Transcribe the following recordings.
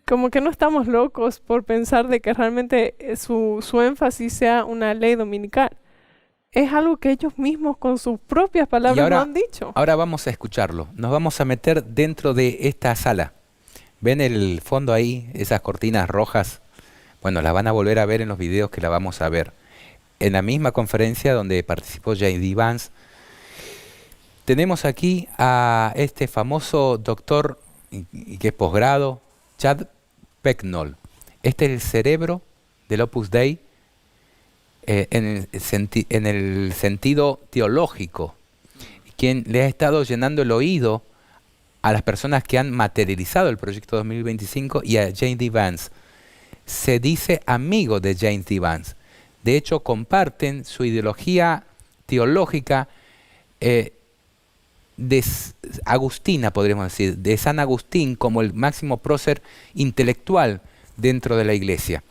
como que no estamos locos por pensar de que realmente su énfasis sea una ley dominical. Es algo que ellos mismos con sus propias Y palabras lo han dicho. ahora vamos a escucharlo. Nos vamos a meter dentro de esta sala. ¿Ven el fondo ahí? Esas cortinas rojas. Bueno, las van a volver a ver en los videos que la vamos a ver. En la misma conferencia donde participó J.D. Vance, tenemos aquí a este famoso doctor y que es posgrado, Chad Pecknold. Este es el cerebro del Opus Dei en el sentido teológico, quien le ha estado llenando el oído a las personas que han materializado el proyecto 2025 y a J.D. Vance. Se dice amigo de J.D. Vance. De hecho, comparten su ideología teológica agustina, podríamos decir, de San Agustín como el máximo prócer intelectual dentro de la iglesia.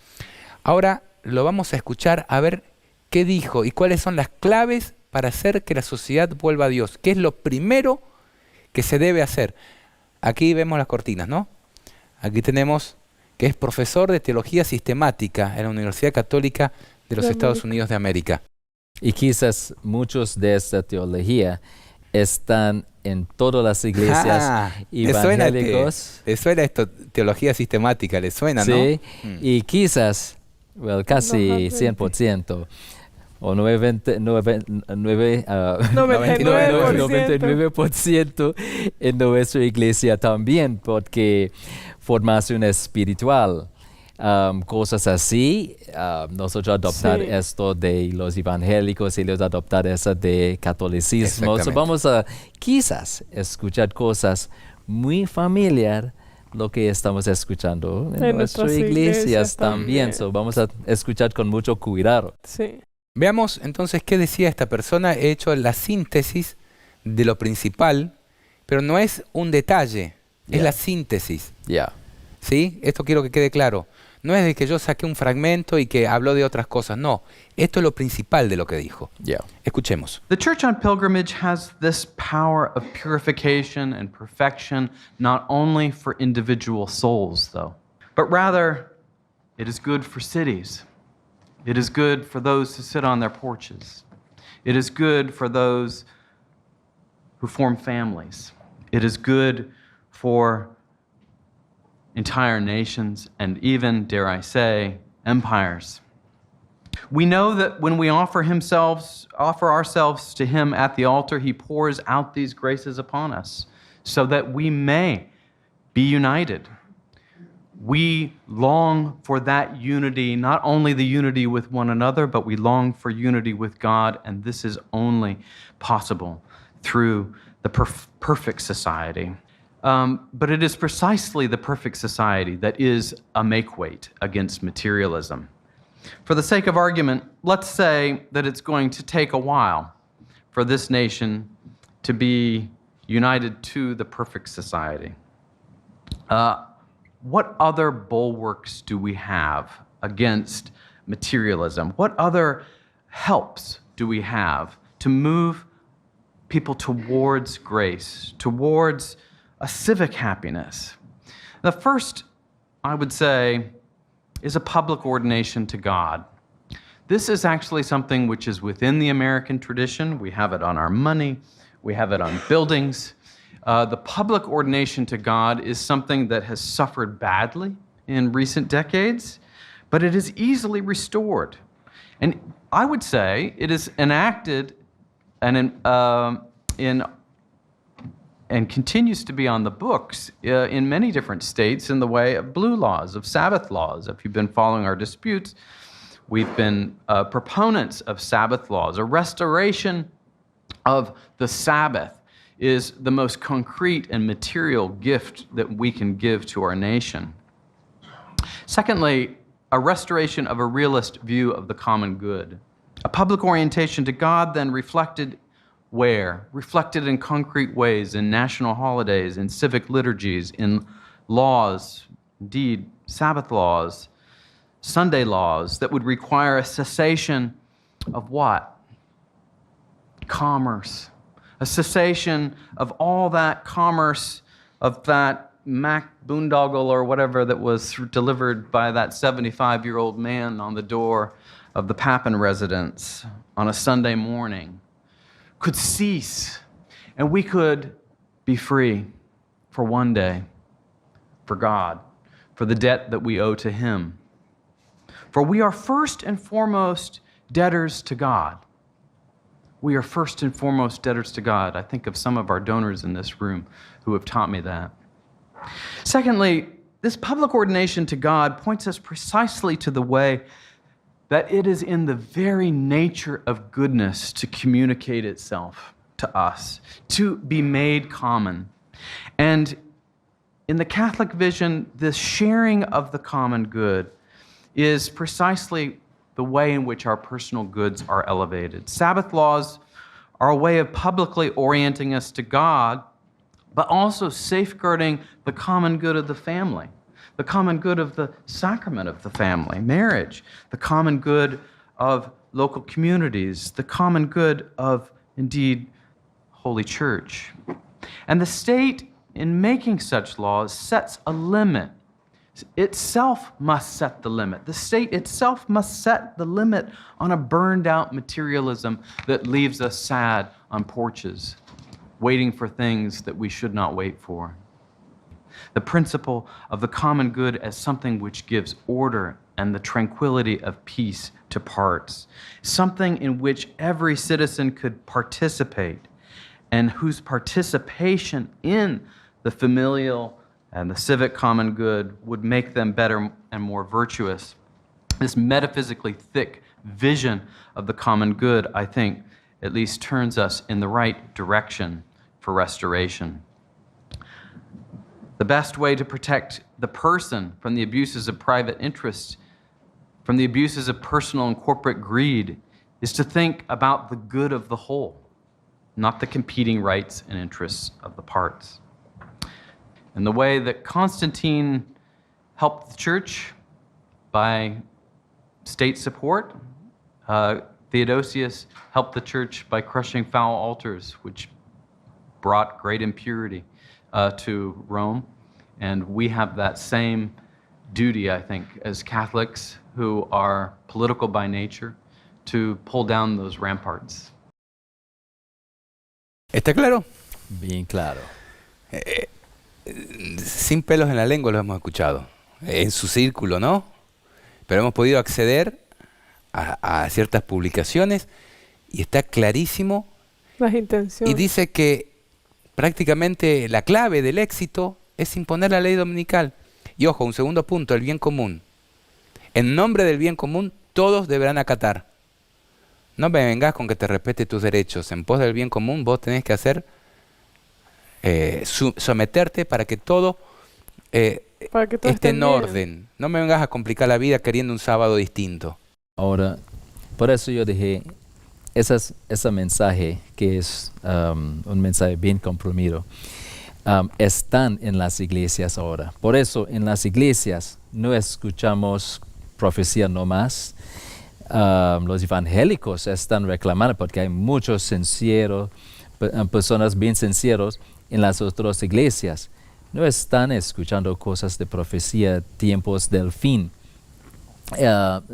Ahora lo vamos a escuchar a ver qué dijo y cuáles son las claves para hacer que la sociedad vuelva a Dios. ¿Qué es lo primero que se debe hacer? Aquí vemos las cortinas, ¿no? Aquí tenemos que es profesor de teología sistemática en la Universidad Católica de los Estados Unidos de América. Y quizás muchos de esta teología están en todas las iglesias evangélicas. ¿Le suena esto, teología sistemática? ¿Le suena, no? Sí, y quizás, casi 100%, o 99% en nuestra iglesia también, porque formación espiritual, cosas así, nosotros adoptar esto de los evangélicos y ellos adoptar eso de catolicismo. So vamos a quizás escuchar cosas muy familiares lo que estamos escuchando en nuestras iglesias también. So vamos a escuchar con mucho cuidado. Sí. Veamos entonces qué decía esta persona. He hecho la síntesis de lo principal, pero no es un detalle, es la síntesis. ¿Sí? Esto quiero que quede claro. No es de que yo saqué un fragmento y que habló de otras cosas. No, esto es lo principal de lo que dijo. Escuchemos. The Church on Pilgrimage has this power of purification and perfection, not only for individual souls, though, but rather it is good for cities. It is good for those who sit on their porches. It is good for those who form families. It is good for entire nations, and even, dare I say, empires. We know that when we offer ourselves to Him at the altar, He pours out these graces upon us so that we may be united. We long for that unity, not only the unity with one another, but we long for unity with God, and this is only possible through the perfect society. But it is precisely the perfect society that is a make-weight against materialism. For the sake of argument, let's say that it's going to take a while for this nation to be united to the perfect society. What other bulwarks do we have against materialism? What other helps do we have to move people towards grace, towards a civic happiness? The first, I would say, is a public ordination to God. This is actually something which is within the American tradition. We have it on our money. We have it on buildings. The public ordination to God is something that has suffered badly in recent decades, but it is easily restored. And I would say it is enacted and continues to be on the books in many different states in the way of blue laws, of Sabbath laws. If you've been following our disputes, we've been proponents of Sabbath laws. A restoration of the Sabbath is the most concrete and material gift that we can give to our nation. Secondly, a restoration of a realist view of the common good. A public orientation to God then reflected where? Reflected in concrete ways, in national holidays, in civic liturgies, in laws, indeed, Sabbath laws, Sunday laws that would require a cessation of what? Commerce. A cessation of all that commerce, of that Mac boondoggle or whatever that was delivered by that 75-year-old man on the door of the Papin residence on a Sunday morning could cease, and we could be free for one day, for God, for the debt that we owe to Him. For we are first and foremost debtors to God. We are first and foremost debtors to God. I think of some of our donors in this room who have taught me that. Secondly, this public ordination to God points us precisely to the way that it is in the very nature of goodness to communicate itself to us, to be made common. And in the Catholic vision, the sharing of the common good is precisely the way in which our personal goods are elevated. Sabbath laws are a way of publicly orienting us to God, but also safeguarding the common good of the family, the common good of the sacrament of the family, marriage, the common good of local communities, the common good of, indeed, Holy Church. And the state, in making such laws, sets a limit. Itself must set the limit. The state itself must set the limit on a burned-out materialism that leaves us sad on porches, waiting for things that we should not wait for. The principle of the common good as something which gives order and the tranquility of peace to parts, something in which every citizen could participate, and whose participation in the familial and the civic common good would make them better and more virtuous. This metaphysically thick vision of the common good, I think, at least turns us in the right direction for restoration. The best way to protect the person from the abuses of private interest, from the abuses of personal and corporate greed, is to think about the good of the whole, not the competing rights and interests of the parts. And the way that Constantine helped the church by state support, Theodosius helped the church by crushing foul altars, which brought great impurity to Rome. And we have that same duty, I think, as Catholics who are political by nature, to pull down those ramparts. ¿Está claro? Bien claro. Sin pelos en la lengua lo hemos escuchado, en su círculo, ¿no? Pero hemos podido acceder a ciertas publicaciones y está clarísimo. Las intenciones. Y dice que prácticamente la clave del éxito es imponer la ley dominical. Y ojo, un segundo punto, el bien común. En nombre del bien común, todos deberán acatar. No me vengas con que te respete tus derechos. En pos del bien común, vos tenés que hacer someterte para que todo esté en orden. No me vengas a complicar la vida queriendo un sábado distinto. Ahora, por eso yo dije, ese mensaje, que es un mensaje bien comprimido, están en las iglesias ahora. Por eso en las iglesias no escuchamos profecía nomás. Los evangélicos están reclamando porque hay muchos sinceros, personas bien sinceros en las otras iglesias. No están escuchando cosas de profecía, tiempos del fin.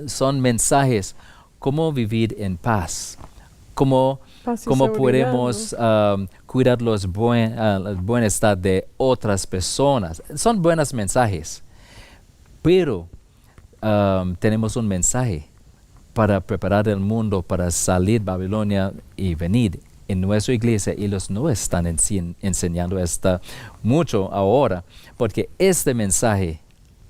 Son mensajes cómo vivir en paz, cómo podemos cuidar el bienestar de otras personas. Son buenos mensajes, pero tenemos un mensaje para preparar el mundo para salir de Babilonia y venir. En nuestra iglesia ellos no están enseñando esto mucho ahora, porque este mensaje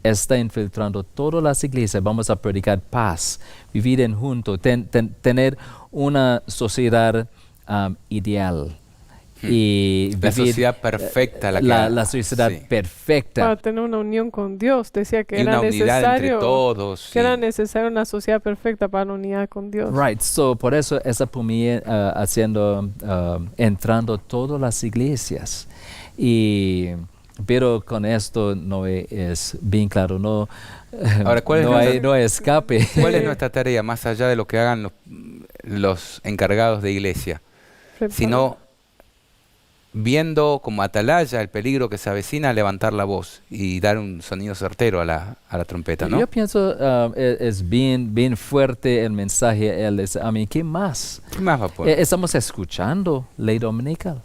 está infiltrando todas las iglesias. Vamos a predicar paz, vivir en junto, tener una sociedad ideal. Y la sociedad perfecta. La sociedad perfecta. Para tener una unión con Dios. Decía que y era una unidad entre todos. Que era necesaria una sociedad perfecta para la unidad con Dios. Right, so por eso esa pomilla entrando todas las iglesias. Pero con esto no es bien claro, ahora, no hay escape. ¿Cuál es nuestra tarea, más allá de lo que hagan los encargados de iglesia? Sino viendo como atalaya el peligro que se avecina, levantar la voz y dar un sonido certero a la trompeta, ¿no? Yo pienso es bien fuerte el mensaje. Él es, ¿qué más? ¿Qué más va a poner? Estamos escuchando ley dominical.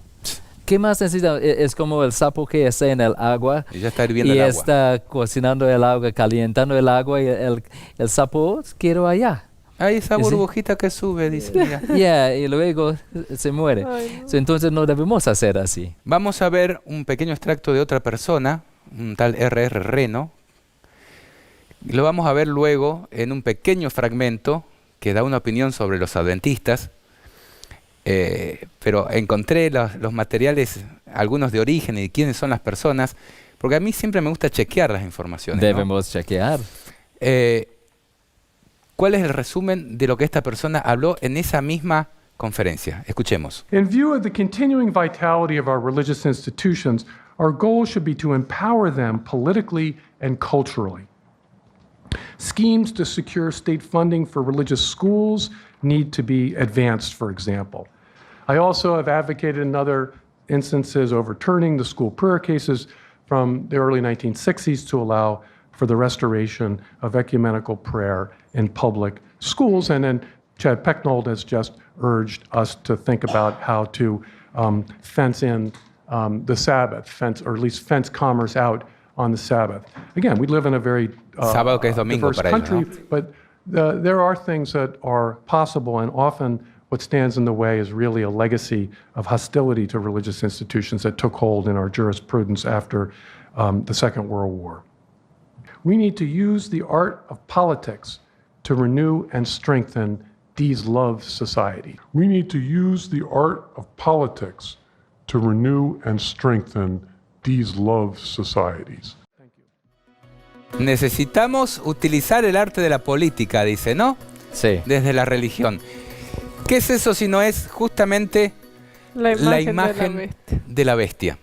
¿Qué más necesitamos? Es como el sapo que está en el agua Y ya está hirviendo y el agua. está cocinando el agua, calentando el agua y el sapo, quiero allá. Ay, esa Sí. burbujita que sube, dice. Mira. Y luego se muere. Ay, no. Entonces no debemos hacer así. Vamos a ver un pequeño extracto de otra persona, un tal R.R. Reno. Lo vamos a ver luego en un pequeño fragmento que da una opinión sobre los adventistas. Pero encontré los materiales, algunos de origen y quiénes son las personas, porque a mí siempre me gusta chequear las informaciones, ¿no? Debemos chequear. ¿Cuál es el resumen de lo que esta persona habló en esa misma conferencia? Escuchemos. In view of the continuing vitality of our religious institutions, our goal should be to empower them politically and culturally. Schemes to secure state funding for religious schools need to be advanced, for example. I also have advocated in other instances overturning the school prayer cases from the early 1960s to allow for the restoration of ecumenical prayer in public schools. And then Chad Pecknold has just urged us to think about how to fence in the Sabbath, or at least fence commerce out on the Sabbath. Again, we live in a very Sábado que es domingo diverse para ellos, country, ¿no? but there are things that are possible, and often what stands in the way is really a legacy of hostility to religious institutions that took hold in our jurisprudence after the Second World War. We need to use the art of politics to renew and strengthen these love society. We need to use the art of politics to renew and strengthen these love societies. Necesitamos utilizar el arte de la política, dice, ¿no? Sí. Desde la religión. ¿Qué es eso si no es justamente la imagen de la bestia?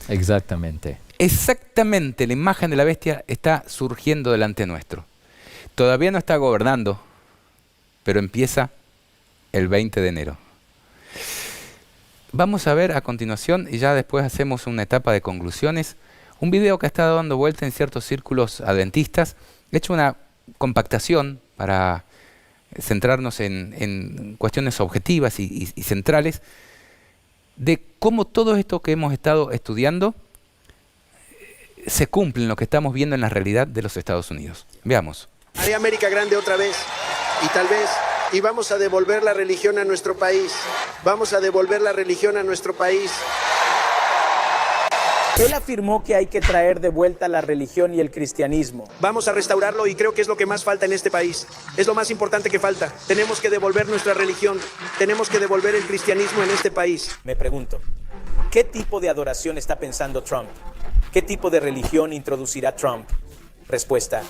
Exactamente. Exactamente, la imagen de la bestia está surgiendo delante nuestro. Todavía no está gobernando, pero empieza el 20 de enero. Vamos a ver a continuación, y ya después hacemos una etapa de conclusiones, un video que ha estado dando vuelta en ciertos círculos adventistas. He hecho una compactación para centrarnos en cuestiones objetivas y centrales de cómo todo esto que hemos estado estudiando se cumple en lo que estamos viendo en la realidad de los Estados Unidos. Veamos. Haré América grande otra vez, y tal vez, y vamos a devolver la religión a nuestro país. Vamos a devolver la religión a nuestro país. Él afirmó que hay que traer de vuelta la religión y el cristianismo. Vamos a restaurarlo y creo que es lo que más falta en este país. Es lo más importante que falta. Tenemos que devolver nuestra religión. Tenemos que devolver el cristianismo en este país. Me pregunto, ¿qué tipo de adoración está pensando Trump? ¿Qué tipo de religión introducirá Trump? Respuesta: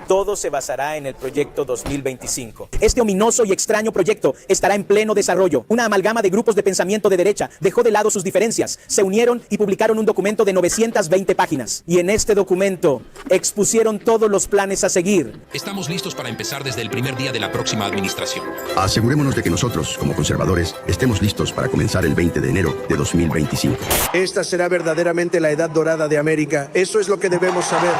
todo se basará en el proyecto 2025. Este ominoso y extraño proyecto estará en pleno desarrollo. Una amalgama de grupos de pensamiento de derecha dejó de lado sus diferencias, se unieron y publicaron un documento de 920 páginas. Y en este documento expusieron todos los planes a seguir. Estamos listos para empezar desde el primer día de la próxima administración. Asegurémonos de que nosotros, como conservadores, estemos listos para comenzar el 20 de enero de 2025. Esta será verdaderamente la edad dorada de América. Eso es lo que debemos saber.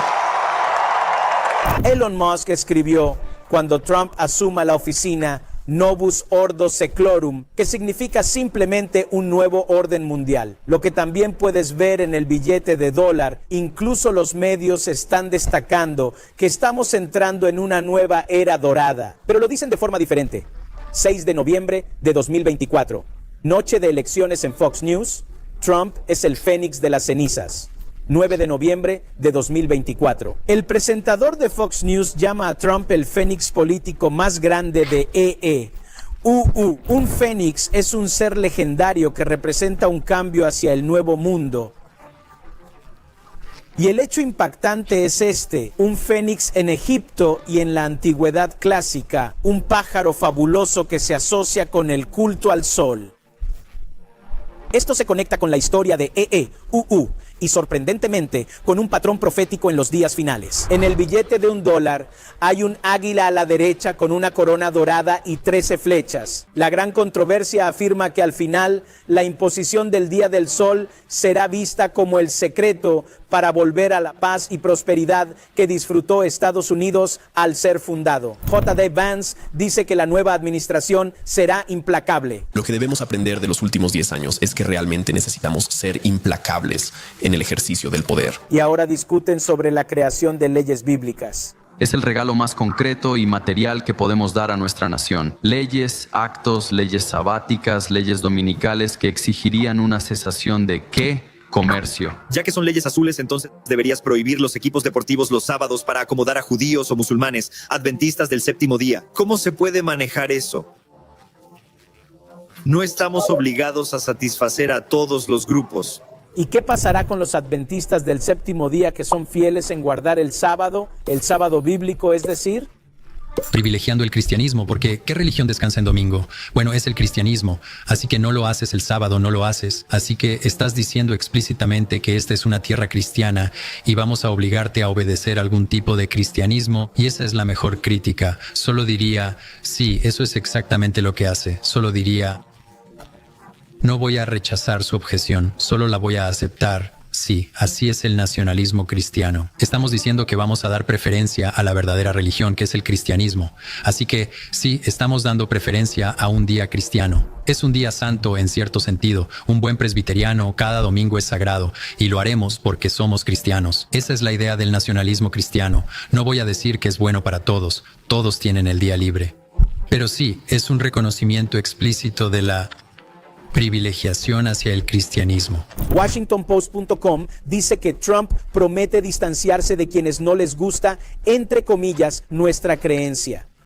Elon Musk escribió: cuando Trump asuma la oficina, Novus Ordo Seclorum, que significa simplemente un nuevo orden mundial. Lo que también puedes ver en el billete de dólar, incluso los medios están destacando que estamos entrando en una nueva era dorada. Pero lo dicen de forma diferente. 6 de noviembre de 2024. Noche de elecciones en Fox News, Trump es el fénix de las cenizas. 9 de noviembre de 2024. El presentador de Fox News llama a Trump el fénix político más grande de EE. Un fénix es un ser legendario que representa un cambio hacia el nuevo mundo. Y el hecho impactante es este: un fénix en Egipto y en la antigüedad clásica, un pájaro fabuloso que se asocia con el culto al sol. Esto se conecta con la historia de EE, y sorprendentemente con un patrón profético en los días finales. En el billete de $1 hay un águila a la derecha con una corona dorada y 13 flechas. La gran controversia afirma que al final la imposición del día del sol será vista como el secreto para volver a la paz y prosperidad que disfrutó Estados Unidos al ser fundado. J.D. Vance dice que la nueva administración será implacable. Lo que debemos aprender de los últimos 10 años es que realmente necesitamos ser implacables en el ejercicio del poder. Y ahora discuten sobre la creación de leyes bíblicas. Es el regalo más concreto y material que podemos dar a nuestra nación. Leyes, actos, leyes sabáticas, leyes dominicales que exigirían una cesación de ¿qué? Comercio. Ya que son leyes azules, entonces deberías prohibir los equipos deportivos los sábados para acomodar a judíos o musulmanes, adventistas del séptimo día. ¿Cómo se puede manejar eso? No estamos obligados a satisfacer a todos los grupos. ¿Y qué pasará con los adventistas del séptimo día que son fieles en guardar el sábado bíblico, es decir? Privilegiando el cristianismo, porque ¿qué religión descansa en domingo? Bueno, es el cristianismo, así que no lo haces el sábado, no lo haces, así que estás diciendo explícitamente que esta es una tierra cristiana y vamos a obligarte a obedecer algún tipo de cristianismo, y esa es la mejor crítica. Solo diría, sí, eso es exactamente lo que hace, solo diría, no voy a rechazar su objeción, solo la voy a aceptar. Sí, así es el nacionalismo cristiano. Estamos diciendo que vamos a dar preferencia a la verdadera religión, que es el cristianismo. Así que sí, estamos dando preferencia a un día cristiano. Es un día santo en cierto sentido. Un buen presbiteriano, cada domingo es sagrado, y lo haremos porque somos cristianos. Esa es la idea del nacionalismo cristiano. No voy a decir que es bueno para todos. Todos tienen el día libre. Pero sí, es un reconocimiento explícito de la privilegiación hacia el cristianismo. WashingtonPost.com dice que Trump promete distanciarse de quienes no les gusta, entre comillas, nuestra creencia.